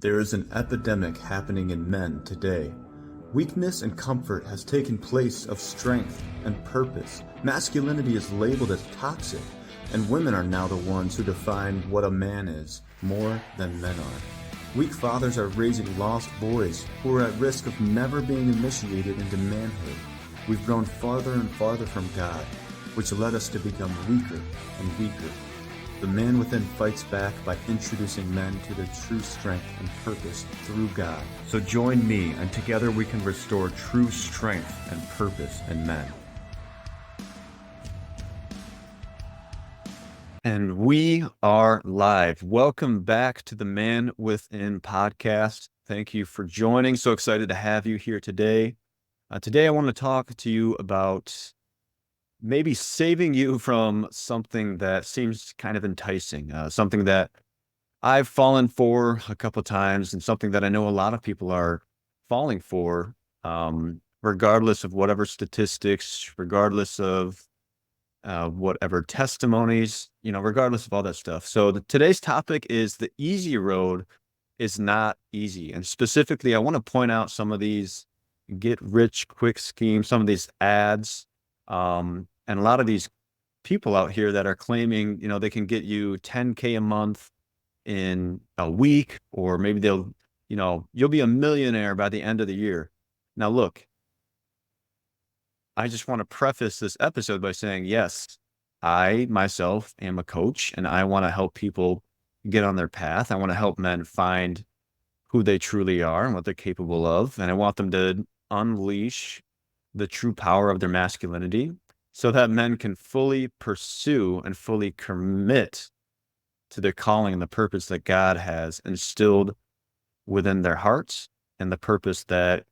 There is an epidemic happening in men today. Weakness and comfort has taken place of strength and purpose. Masculinity is labeled as toxic, and women are now the ones who define what a man is, more than men are. Weak fathers are raising lost boys who are at risk of never being initiated into manhood. We've grown farther and farther from God, which led us to become weaker and weaker. The man within fights back by introducing men to their true strength and purpose through God. So join me, and together we can restore true strength and purpose in men. And we are live. Welcome back to the Man Within podcast. Thank you for joining. So excited to have you here today. Today, I want to talk to you about maybe saving you from something that seems kind of enticing, something that I've fallen for a couple times, and something that I know a lot of people are falling for, regardless of whatever statistics, regardless of whatever testimonies, regardless of all that stuff. So today's topic is the easy road is not easy. And specifically, I want to point out some of these get rich quick schemes, some of these ads, and a lot of these people out here that are claiming, they can get you 10K a month in a week, or maybe you'll be a millionaire by the end of the year. Now, look, I just want to preface this episode by saying, yes, I myself am a coach, and I want to help people get on their path. I want to help men find who they truly are and what they're capable of. And I want them to unleash the true power of their masculinity so that men can fully pursue and fully commit to their calling and the purpose that God has instilled within their hearts and the purpose that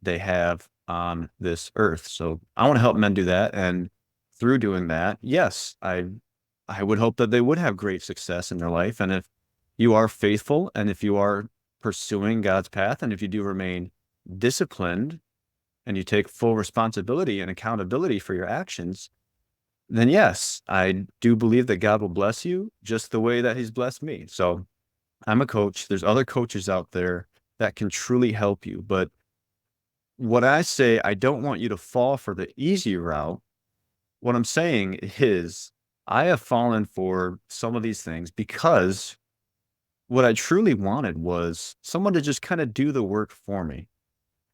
they have on this earth. So I want to help men do that. And through doing that, yes, I would hope that they would have great success in their life. And if you are faithful, and if you are pursuing God's path, and if you do remain disciplined, and you take full responsibility and accountability for your actions, then yes, I do believe that God will bless you just the way that he's blessed me. So I'm a coach. There's other coaches out there that can truly help you. But what I say, I don't want you to fall for the easy route. What I'm saying is I have fallen for some of these things because what I truly wanted was someone to just kind of do the work for me.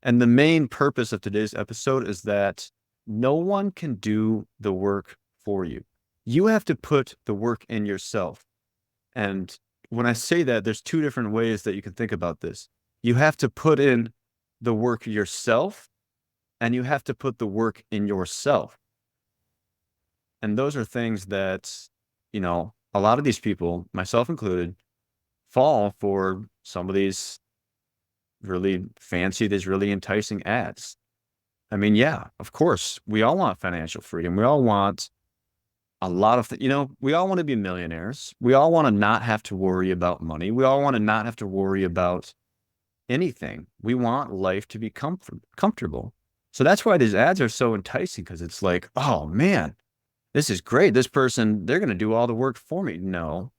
And the main purpose of today's episode is that no one can do the work for you. You have to put the work in yourself. And when I say that, there's two different ways that you can think about this. You have to put in the work yourself, and you have to put the work in yourself. And those are things that, a lot of these people, myself included, fall for some of these really fancy, these really enticing ads. I mean, yeah, of course, we all want financial freedom. We all want a lot of, we all want to be millionaires. We all want to not have to worry about money. We all want to not have to worry about anything. We want life to be comfortable. So that's why these ads are so enticing, because it's like, oh man, this is great. This person, they're going to do all the work for me. No,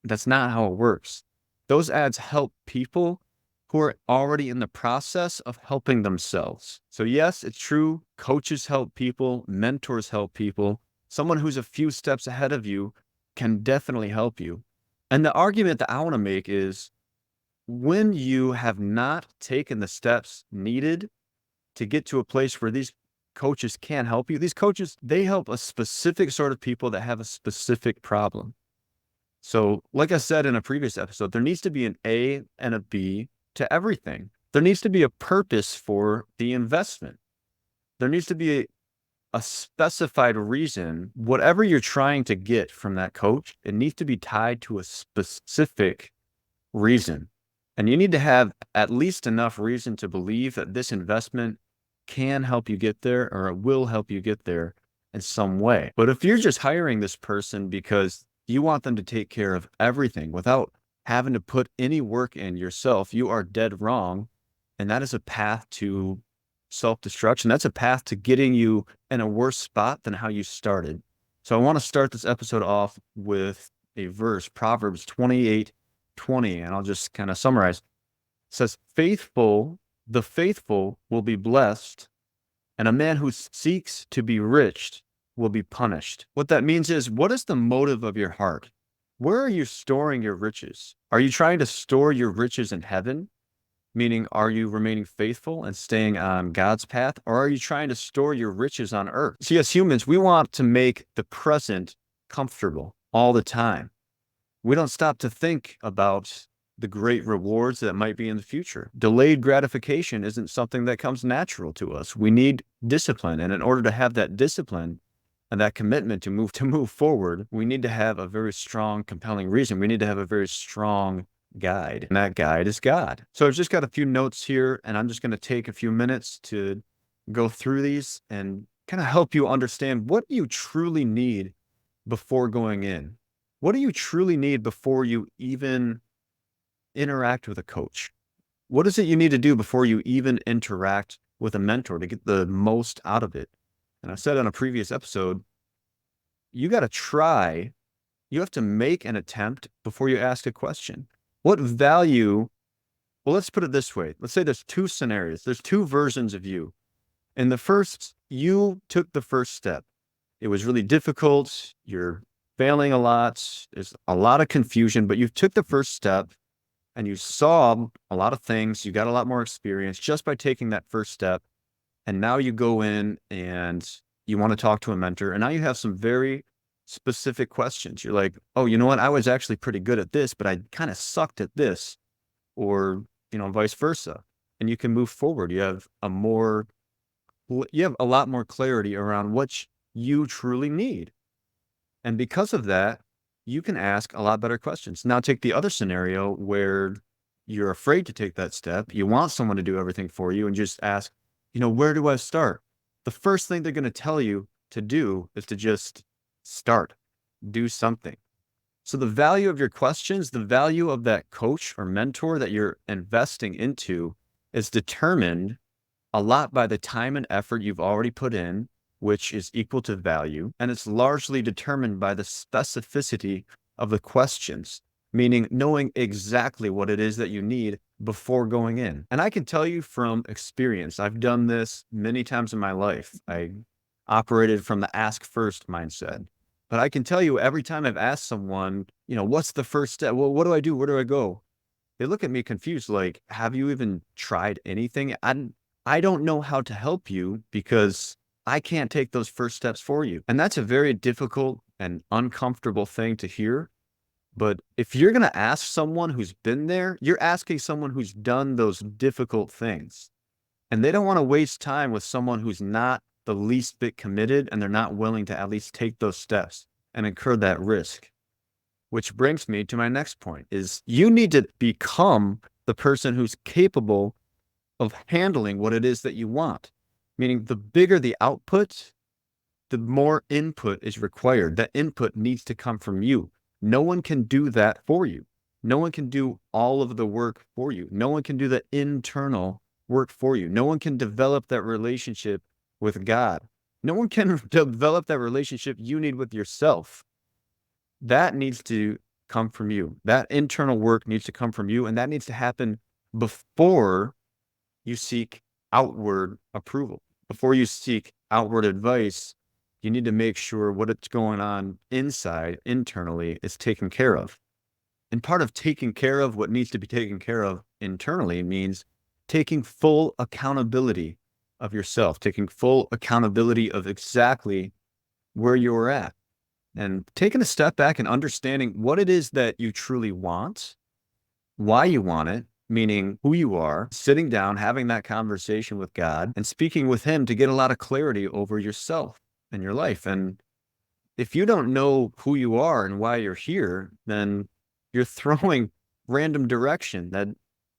that's not how it works. Those ads help people who are already in the process of helping themselves. So yes, it's true. Coaches help people, mentors help people. Someone who's a few steps ahead of you can definitely help you. And the argument that I want to make is, when you have not taken the steps needed to get to a place where these coaches can help you, these coaches, they help a specific sort of people that have a specific problem. So like I said in a previous episode, there needs to be an A and a B to everything. There needs to be a purpose for the investment. There needs to be a specified reason. Whatever you're trying to get from that coach, it needs to be tied to a specific reason. And you need to have at least enough reason to believe that this investment can help you get there, or it will help you get there in some way. But if you're just hiring this person because you want them to take care of everything without having to put any work in yourself, you are dead wrong. And that is a path to self-destruction. That's a path to getting you in a worse spot than how you started. So I want to start this episode off with a verse, Proverbs 28, 20, and I'll just kind of summarize. It says, the faithful will be blessed, and a man who seeks to be rich will be punished. What that means is, what is the motive of your heart? Where are you storing your riches? Are you trying to store your riches in heaven? Meaning, are you remaining faithful and staying on God's path? Or are you trying to store your riches on earth? See, as humans, we want to make the present comfortable all the time. We don't stop to think about the great rewards that might be in the future. Delayed gratification isn't something that comes natural to us. We need discipline. And in order to have that discipline and that commitment to move forward, we need to have a very strong, compelling reason. We need to have a very strong guide, and that guide is God. So I've just got a few notes here, and I'm just going to take a few minutes to go through these and kind of help you understand what you truly need before going in. What do you truly need before you even interact with a coach? What is it you need to do before you even interact with a mentor to get the most out of it? And I said on a previous episode, you got to try, you have to make an attempt before you ask a question. What value? Well, let's put it this way. Let's say there's two scenarios. There's two versions of you. In the first, you took the first step. It was really difficult. You're failing a lot. There's a lot of confusion, but you took the first step and you saw a lot of things. You got a lot more experience just by taking that first step. And now you go in and you want to talk to a mentor. And now you have some very specific questions. You're like, oh, you know what? I was actually pretty good at this, but I kind of sucked at this, or, vice versa. And you can move forward. You have a lot more clarity around what you truly need. And because of that, you can ask a lot better questions. Now take the other scenario where you're afraid to take that step. You want someone to do everything for you and just ask, where do I start? The first thing they're going to tell you to do is to just start, do something. So the value of your questions, the value of that coach or mentor that you're investing into is determined a lot by the time and effort you've already put in, which is equal to value. And it's largely determined by the specificity of the questions, meaning knowing exactly what it is that you need before going in. And I can tell you from experience, I've done this many times in my life. I operated from the ask first mindset. But I can tell you every time I've asked someone, what's the first step? Well, what do I do? Where do I go? They look at me confused, like, have you even tried anything? I don't know how to help you because I can't take those first steps for you. And that's a very difficult and uncomfortable thing to hear. But if you're going to ask someone who's been there, you're asking someone who's done those difficult things. And they don't want to waste time with someone who's not the least bit committed and they're not willing to at least take those steps and incur that risk. Which brings me to my next point is you need to become the person who's capable of handling what it is that you want. Meaning the bigger the output, the more input is required. That input needs to come from you. No one can do that for you. No one can do all of the work for you. No one can do the internal work for you. No one can develop that relationship with God. No one can develop that relationship you need with yourself. That needs to come from you. That internal work needs to come from you, and that needs to happen before you seek outward approval. Before you seek outward advice, you need to make sure what's going on inside, internally, is taken care of. And part of taking care of what needs to be taken care of internally means taking full accountability of yourself, taking full accountability of exactly where you're at, and taking a step back and understanding what it is that you truly want, why you want it, meaning who you are, sitting down, having that conversation with God and speaking with Him to get a lot of clarity over yourself and your life. And if you don't know who you are and why you're here, then you're throwing random direction that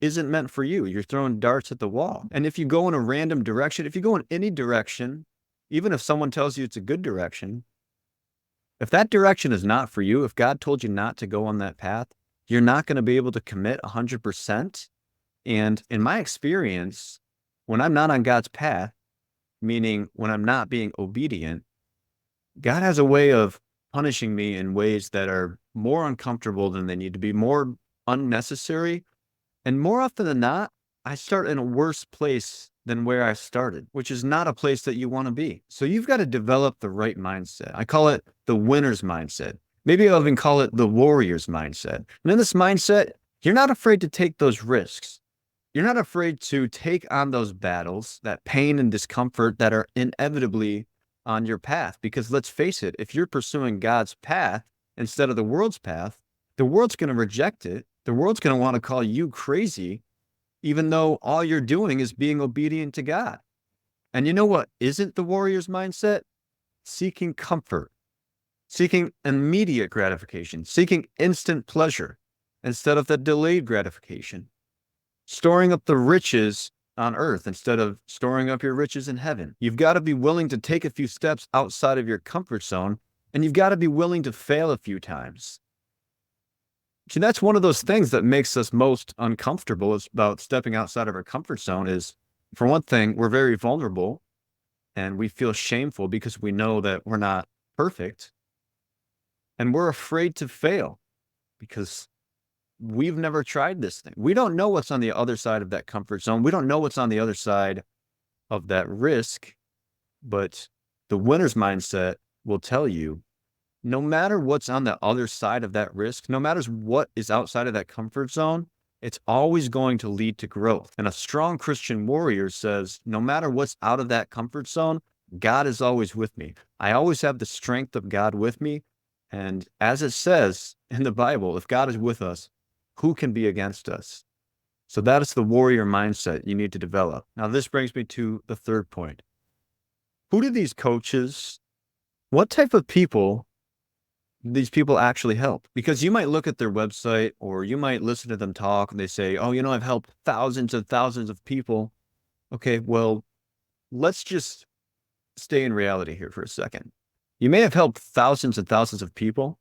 isn't meant for you. You're throwing darts at the wall. And if you go in a random direction, if you go in any direction, even if someone tells you it's a good direction, if that direction is not for you, if God told you not to go on that path, you're not going to be able to commit 100%. And in my experience, when I'm not on God's path, meaning when I'm not being obedient, God has a way of punishing me in ways that are more uncomfortable than they need to be, more unnecessary. And more often than not, I start in a worse place than where I started, which is not a place that you want to be. So you've got to develop the right mindset. I call it the winner's mindset. Maybe I'll even call it the warrior's mindset. And in this mindset, you're not afraid to take those risks. You're not afraid to take on those battles, that pain and discomfort that are inevitably on your path. Because let's face it, if you're pursuing God's path instead of the world's path, the world's going to reject it. The world's going to want to call you crazy, even though all you're doing is being obedient to God. And you know what isn't the warrior's mindset? Seeking comfort, seeking immediate gratification, seeking instant pleasure instead of the delayed gratification, storing up the riches on earth instead of storing up your riches in heaven. You've got to be willing to take a few steps outside of your comfort zone, and you've got to be willing to fail a few times. See, that's one of those things that makes us most uncomfortable is about stepping outside of our comfort zone is, for one thing, we're very vulnerable and we feel shameful because we know that we're not perfect. And we're afraid to fail because we've never tried this thing. We don't know what's on the other side of that comfort zone. We don't know what's on the other side of that risk, but the winner's mindset will tell you no matter what's on the other side of that risk, no matter what is outside of that comfort zone, it's always going to lead to growth. And a strong Christian warrior says, no matter what's out of that comfort zone, God is always with me. I always have the strength of God with me. And as it says in the Bible, if God is with us, who can be against us? So that is the warrior mindset you need to develop. Now, this brings me to the third point. Who do these coaches, what type of people these people actually help? Because you might look at their website or you might listen to them talk and they say, oh, I've helped thousands of people. Okay, well, let's just stay in reality here for a second. You may have helped thousands and thousands of people,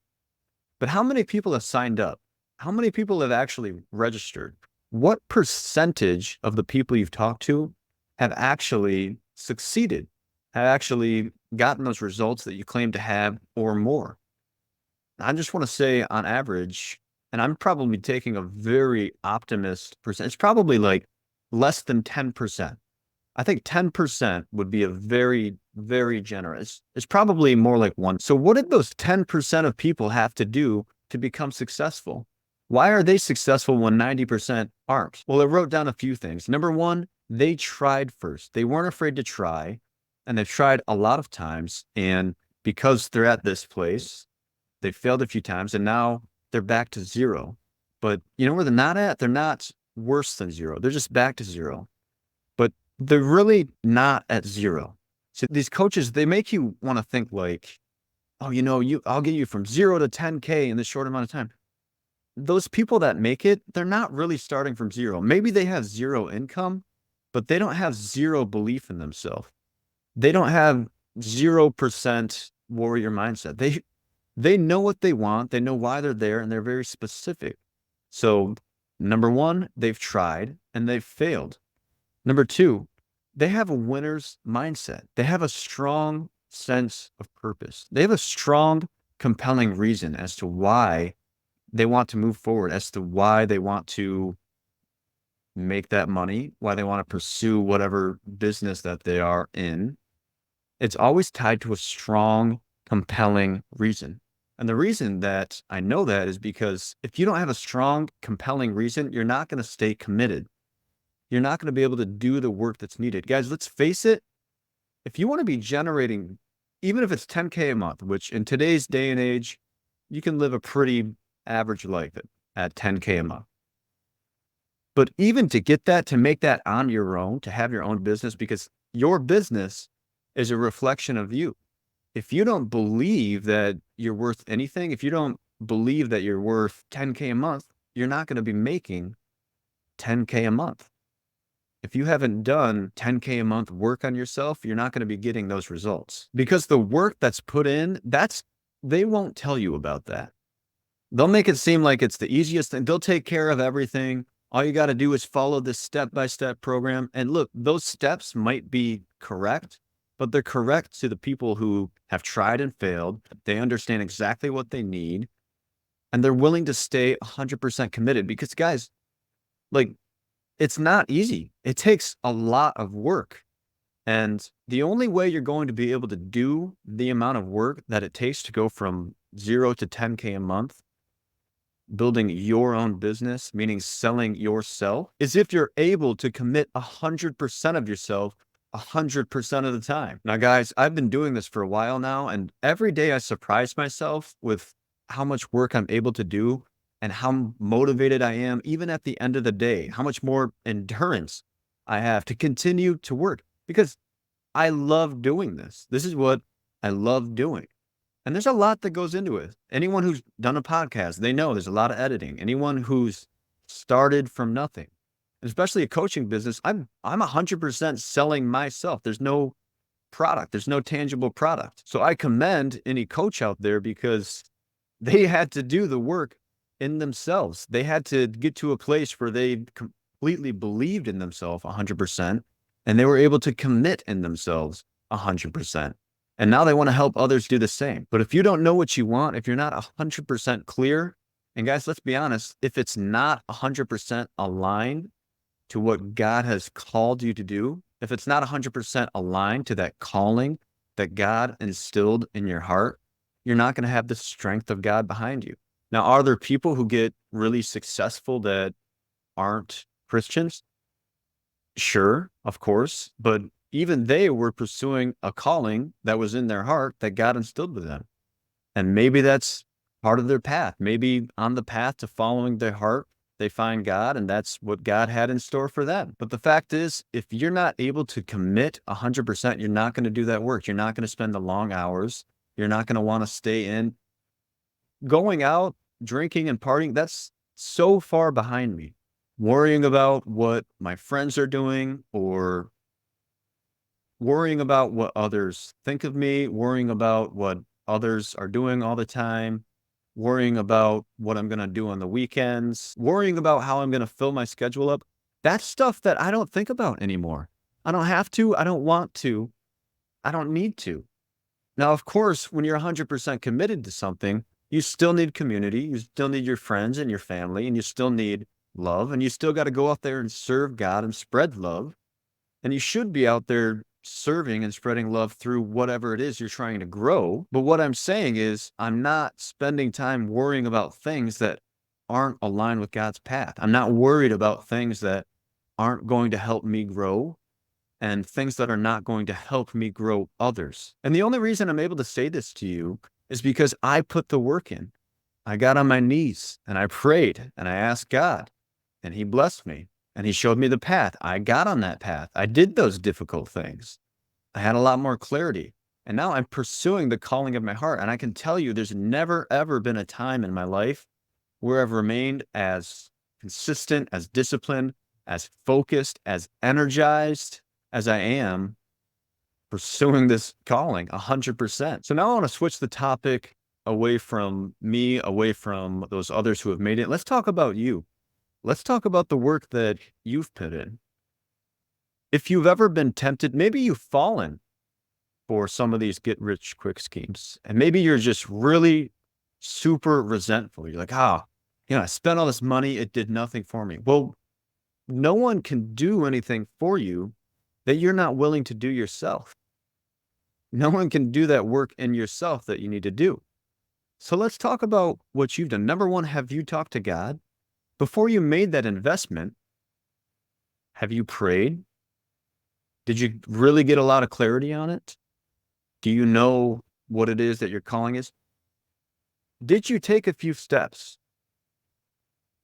but how many people have signed up? How many people have actually registered? What percentage of the people you've talked to have actually succeeded, have actually gotten those results that you claim to have or more? I just want to say on average, and I'm probably taking a very optimist percent, it's probably like less than 10%. I think 10% would be a very, very generous. It's probably more like 1. So what did those 10% of people have to do to become successful? Why are they successful when 90% aren't? Well, I wrote down a few things. Number one, they tried first. They weren't afraid to try, and they've tried a lot of times. And because they're at this place, they failed a few times and now they're back to zero. But you know where they're not at? They're not worse than zero. They're just back to zero. But they're really not at zero. So these coaches, they make you want to think like, oh, I'll get you from 0 to 10K in this short amount of time. Those people that make it, they're not really starting from zero. Maybe they have zero income, but they don't have zero belief in themselves. They don't have 0% warrior mindset. They know what they want. They know why they're there, and they're very specific. So, number one, they've tried and they've failed. Number two, they have a winner's mindset. They have a strong sense of purpose. They have a strong, compelling reason as to why they want to move forward, as to why they want to make that money, why they want to pursue whatever business that they are in. It's always tied to a strong, compelling reason. And the reason that I know that is because if you don't have a strong, compelling reason, you're not going to stay committed. You're not going to be able to do the work that's needed. Guys, let's face it. If you want to be generating, even if it's 10K a month, which in today's day and age, you can live a pretty average life at 10K a month. But even to get that, to make that on your own, to have your own business, because your business is a reflection of you. If you don't believe that you're worth anything, if you don't believe that you're worth 10K a month, you're not going to be making 10K a month. If you haven't done 10K a month work on yourself, you're not going to be getting those results. Because the work that's put in, they won't tell you about that. They'll make it seem like it's the easiest thing. They'll take care of everything. All you got to do is follow this step-by-step program. And look, those steps might be correct, but they're correct to the people who have tried and failed. They understand exactly what they need. and they're willing to stay 100% committed because, guys, like, it's not easy. It takes a lot of work. And the only way you're going to be able to do the amount of work that it takes to go from 0 to 10K a month, building your own business, meaning selling yourself, is if you're able to commit 100% of yourself 100% of the time. Now, guys, I've been doing this for a while now, and every day I surprise myself with how much work I'm able to do and how motivated I am, even at the end of the day, how much more endurance I have to continue to work because I love doing this. This is what I love doing. And there's a lot that goes into it. Anyone who's done a podcast, they know there's a lot of editing. Anyone who's started from nothing, especially a coaching business, I'm 100% selling myself. There's no product. There's no tangible product. So I commend any coach out there because they had to do the work in themselves. They had to get to a place where they completely believed in themselves 100%, and they were able to commit in themselves 100%. And now they want to help others do the same. But if you don't know what you want, if you're not 100% clear, and guys, let's be honest, if it's not 100% aligned to what God has called you to do, if it's not 100% aligned to that calling that God instilled in your heart, you're not going to have the strength of God behind you. Now, are there people who get really successful that aren't Christians? Sure, of course, but even they were pursuing a calling that was in their heart that God instilled with them. And maybe that's part of their path. Maybe on the path to following their heart, they find God, and that's what God had in store for them. But the fact is, if you're not able to commit 100%, you're not going to do that work. You're not going to spend the long hours. You're not going to want to stay in. Going out, drinking and partying, that's so far behind me. Worrying about what my friends are doing or worrying about what others think of me, worrying about what others are doing all the time, worrying about what I'm going to do on the weekends, worrying about how I'm going to fill my schedule up. That's stuff that I don't think about anymore. I don't have to. I don't want to. I don't need to. Now, of course, when you're 100% committed to something, you still need community. You still need your friends and your family, and you still need love, and you still got to go out there and serve God and spread love. And you should be out there serving and spreading love through whatever it is you're trying to grow. But what I'm saying is I'm not spending time worrying about things that aren't aligned with God's path. I'm not worried about things that aren't going to help me grow and things that are not going to help me grow others. And the only reason I'm able to say this to you is because I put the work in. I got on my knees and I prayed and I asked God, and He blessed me. And He showed me the path. I got on that path. I did those difficult things. I had a lot more clarity. And now I'm pursuing the calling of my heart. And I can tell you, there's never, ever been a time in my life where I've remained as consistent, as disciplined, as focused, as energized as I am pursuing this calling 100%. So now I want to switch the topic away from me, away from those others who have made it. Let's talk about you. Let's talk about the work that you've put in. If you've ever been tempted, maybe you've fallen for some of these get-rich-quick schemes, and maybe you're just really super resentful. You're like, I spent all this money. It did nothing for me. Well, no one can do anything for you that you're not willing to do yourself. No one can do that work in yourself that you need to do. So let's talk about what you've done. Number one, have you talked to God? Before you made that investment, have you prayed? Did you really get a lot of clarity on it? Do you know what it is that your calling is? Did you take a few steps?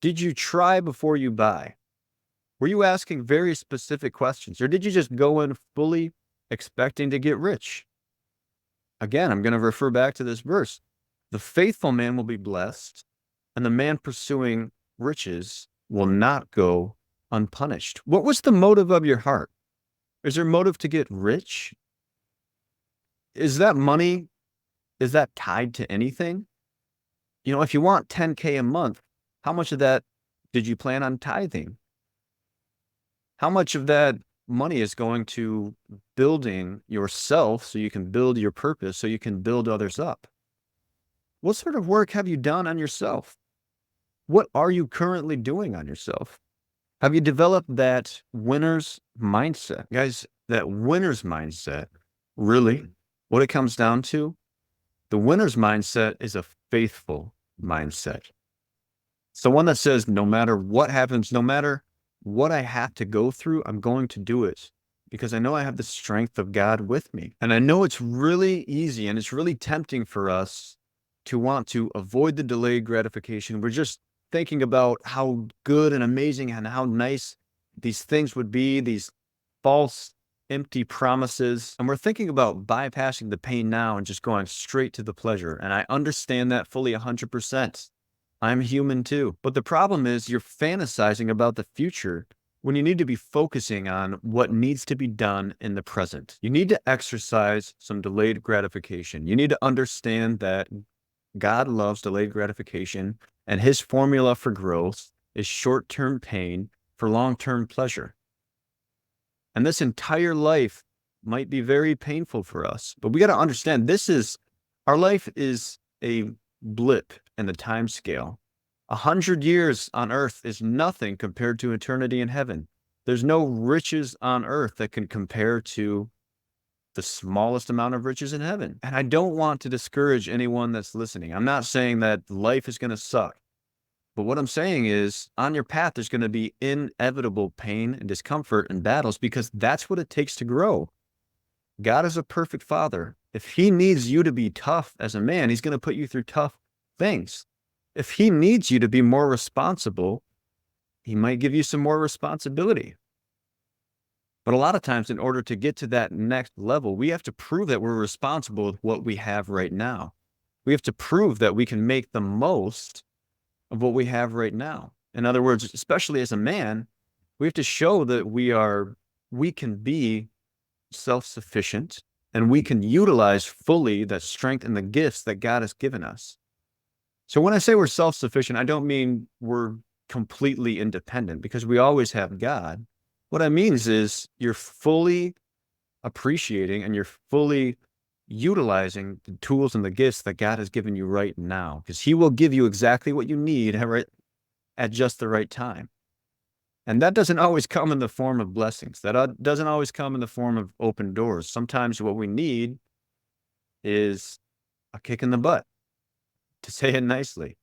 Did you try before you buy? Were you asking very specific questions, or did you just go in fully expecting to get rich? Again, I'm going to refer back to this verse. The faithful man will be blessed, and the man pursuing riches will not go unpunished. What was the motive of your heart? Is there motive to get rich? Is that money, is that tied to anything? If you want 10K a month, how much of that did you plan on tithing? How much of that money is going to building yourself so you can build your purpose, so you can build others up? What sort of work have you done on yourself? What are you currently doing on yourself? Have you developed that winner's mindset? Guys, that winner's mindset, really, what it comes down to, the winner's mindset is a faithful mindset. It's the one that says, no matter what happens, no matter what I have to go through, I'm going to do it because I know I have the strength of God with me. And I know it's really easy and it's really tempting for us to want to avoid the delayed gratification. We're just thinking about how good and amazing and how nice these things would be, these false, empty promises. And we're thinking about bypassing the pain now and just going straight to the pleasure. And I understand that fully 100%. I'm human too. But the problem is you're fantasizing about the future when you need to be focusing on what needs to be done in the present. You need to exercise some delayed gratification. You need to understand that God loves delayed gratification, and his formula for growth is short-term pain for long-term pleasure. And this entire life might be very painful for us, but we got to understand our life is a blip in the time scale. 100 years on earth is nothing compared to eternity in heaven. There's no riches on earth that can compare to the smallest amount of riches in heaven. And I don't want to discourage anyone that's listening. I'm not saying that life is going to suck. But what I'm saying is, on your path, there's going to be inevitable pain and discomfort and battles because that's what it takes to grow. God is a perfect father. If he needs you to be tough as a man, he's going to put you through tough things. If he needs you to be more responsible, he might give you some more responsibility. But a lot of times, in order to get to that next level, we have to prove that we're responsible with what we have right now. We have to prove that we can make the most of what we have right now. In other words, especially as a man, we have to show that we can be self-sufficient and we can utilize fully that strength and the gifts that God has given us. So when I say we're self-sufficient, I don't mean we're completely independent because we always have God. What I mean is you're fully appreciating and you're fully utilizing the tools and the gifts that God has given you right now, because he will give you exactly what you need at just the right time. And that doesn't always come in the form of blessings. That doesn't always come in the form of open doors. Sometimes what we need is a kick in the butt, to say it nicely.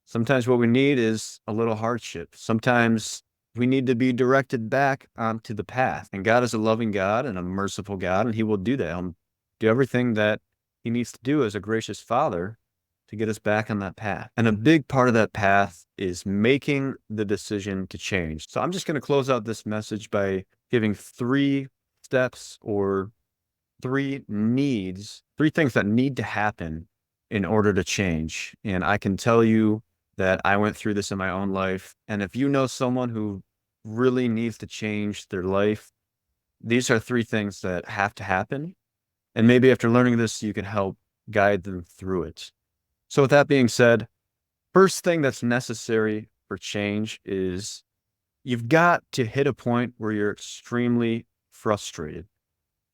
Sometimes what we need is a little hardship. Sometimes we need to be directed back onto the path. And God is a loving God and a merciful God, and he will do that. He'll do everything that he needs to do as a gracious father to get us back on that path. And a big part of that path is making the decision to change. So I'm just going to close out this message by giving 3 steps or 3 needs, 3 things that need to happen in order to change. And I can tell you that I went through this in my own life. And if you know someone who really needs to change their life, these are 3 things that have to happen. And maybe after learning this, you can help guide them through it. So with that being said, first thing that's necessary for change is you've got to hit a point where you're extremely frustrated,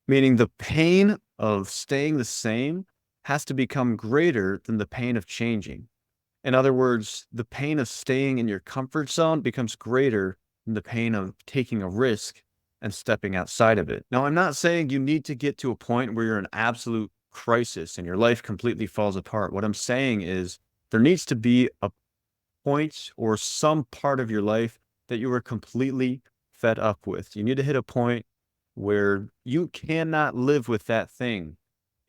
meaning the pain of staying the same has to become greater than the pain of changing. In other words, the pain of staying in your comfort zone becomes greater than the pain of taking a risk and stepping outside of it. Now, I'm not saying you need to get to a point where you're in absolute crisis and your life completely falls apart. What I'm saying is there needs to be a point or some part of your life that you are completely fed up with. You need to hit a point where you cannot live with that thing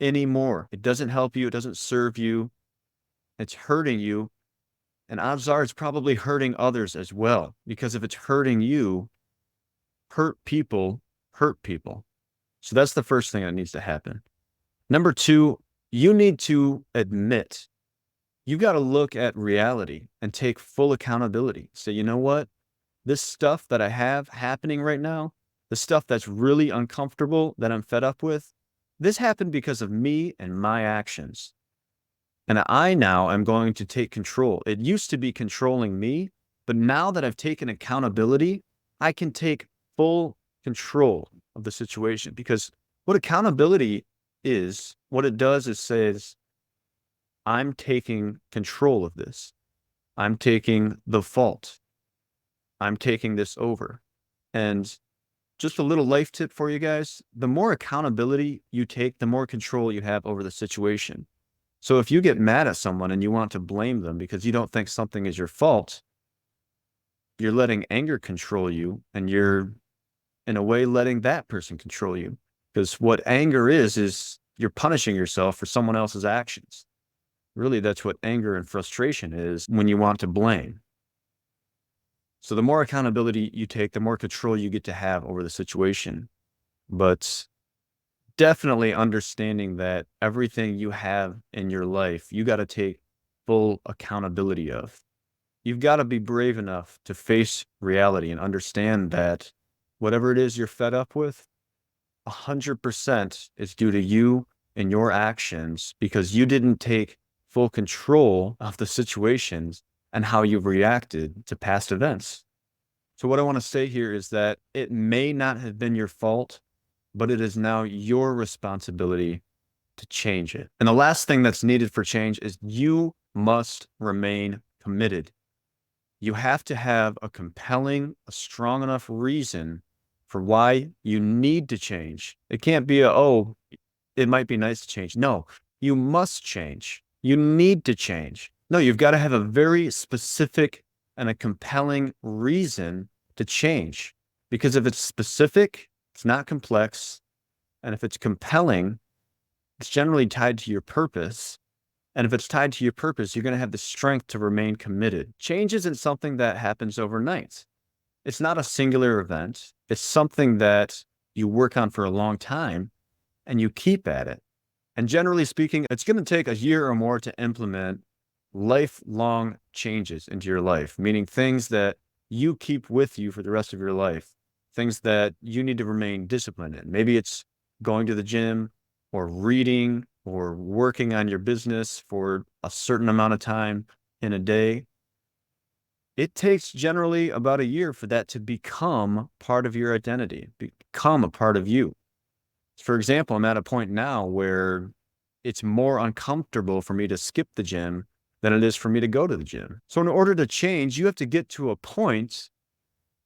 anymore. It doesn't help you. It doesn't serve you. It's hurting you. And odds are it's probably hurting others as well, because if it's hurting you, hurt people hurt people. So that's the first thing that needs to happen. Number 2, you need to admit, you've got to look at reality and take full accountability. Say, you know what? This stuff that I have happening right now, the stuff that's really uncomfortable that I'm fed up with, this happened because of me and my actions. And I now am going to take control. It used to be controlling me, but now that I've taken accountability, I can take full control of the situation. Because what accountability is, what it does is says, I'm taking control of this. I'm taking the fault. I'm taking this over. And just a little life tip for you guys. The more accountability you take, the more control you have over the situation. So if you get mad at someone and you want to blame them because you don't think something is your fault, you're letting anger control you, and you're in a way letting that person control you. Because what anger is you're punishing yourself for someone else's actions. Really, that's what anger and frustration is when you want to blame. So the more accountability you take, the more control you get to have over the situation. But definitely understanding that everything you have in your life, you got to take full accountability of. You've got to be brave enough to face reality and understand that whatever it is you're fed up with, 100% is due to you and your actions, because you didn't take full control of the situations and how you've reacted to past events. So what I want to say here is that it may not have been your fault, but it is now your responsibility to change it. And the last thing that's needed for change is you must remain committed. You have to have a compelling, a strong enough reason for why you need to change. It can't be oh, it might be nice to change. No, you must change. You need to change. No, you've got to have a very specific and a compelling reason to change. Because if it's specific, it's not complex. And if it's compelling, it's generally tied to your purpose. And if it's tied to your purpose, you're going to have the strength to remain committed. Change isn't something that happens overnight. It's not a singular event. It's something that you work on for a long time and you keep at it. And generally speaking, it's going to take a year or more to implement lifelong changes into your life, meaning things that you keep with you for the rest of your life, things that you need to remain disciplined in. Maybe it's going to the gym or reading or working on your business for a certain amount of time in a day. It takes generally about a year for that to become part of your identity, become a part of you. For example, I'm at a point now where it's more uncomfortable for me to skip the gym than it is for me to go to the gym. So in order to change, you have to get to a point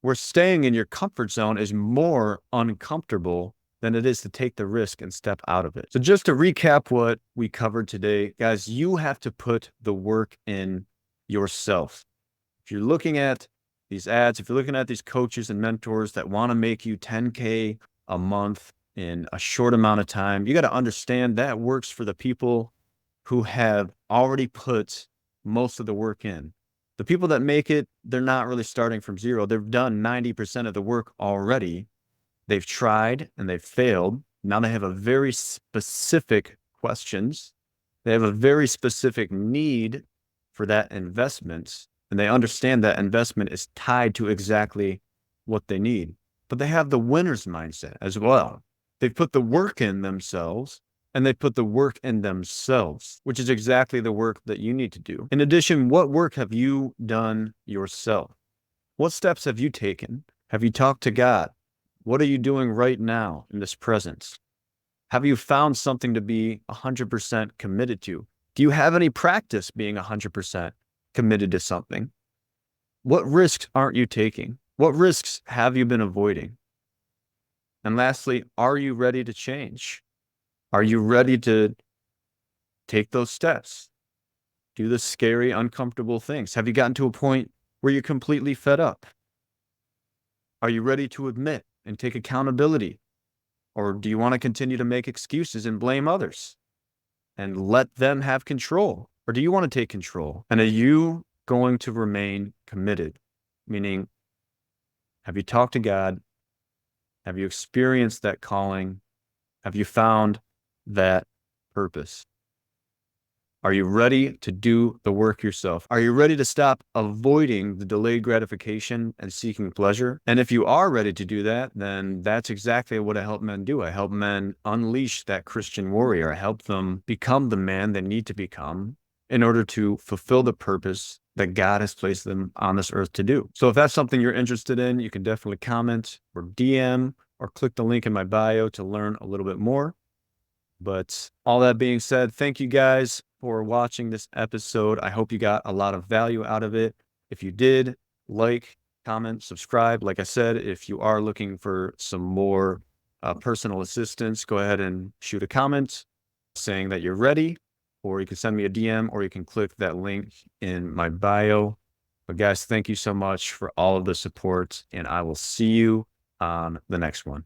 where staying in your comfort zone is more uncomfortable than it is to take the risk and step out of it. So just to recap what we covered today, guys, you have to put the work in yourself. If you're looking at these ads, if you're looking at these coaches and mentors that want to make you 10K a month in a short amount of time, you got to understand that works for the people who have already put most of the work in. The people that make it, they're not really starting from zero. They've done 90% of the work already. They've tried and they've failed. Now they have a very specific questions. They have a very specific need for that investment. And they understand that investment is tied to exactly what they need. But they have the winner's mindset as well. They've put the work in themselves, and they put the work in themselves, which is exactly the work that you need to do. In addition, what work have you done yourself? What steps have you taken? Have you talked to God? What are you doing right now in this present? Have you found something to be 100% committed to? Do you have any practice being 100% committed to something? What risks aren't you taking? What risks have you been avoiding? And lastly, are you ready to change? Are you ready to take those steps? Do the scary, uncomfortable things? Have you gotten to a point where you're completely fed up? Are you ready to admit and take accountability? Or do you want to continue to make excuses and blame others and let them have control? Or do you want to take control? And are you going to remain committed? Meaning, have you talked to God? Have you experienced that calling? Have you found that purpose? Are you ready to do the work yourself? Are you ready to stop avoiding the delayed gratification and seeking pleasure? And if you are ready to do that, then that's exactly what I help men do. I help men unleash that Christian warrior. I help them become the man they need to become in order to fulfill the purpose that God has placed them on this earth to do. So if that's something you're interested in, you can definitely comment or DM or click the link in my bio to learn a little bit more. But all that being said, thank you guys for watching this episode. I hope you got a lot of value out of it. If you did, like, comment, subscribe. Like I said, if you are looking for some more personal assistance, go ahead and shoot a comment saying that you're ready, or you can send me a DM, or you can click that link in my bio. But guys, thank you so much for all of the support, and I will see you on the next one.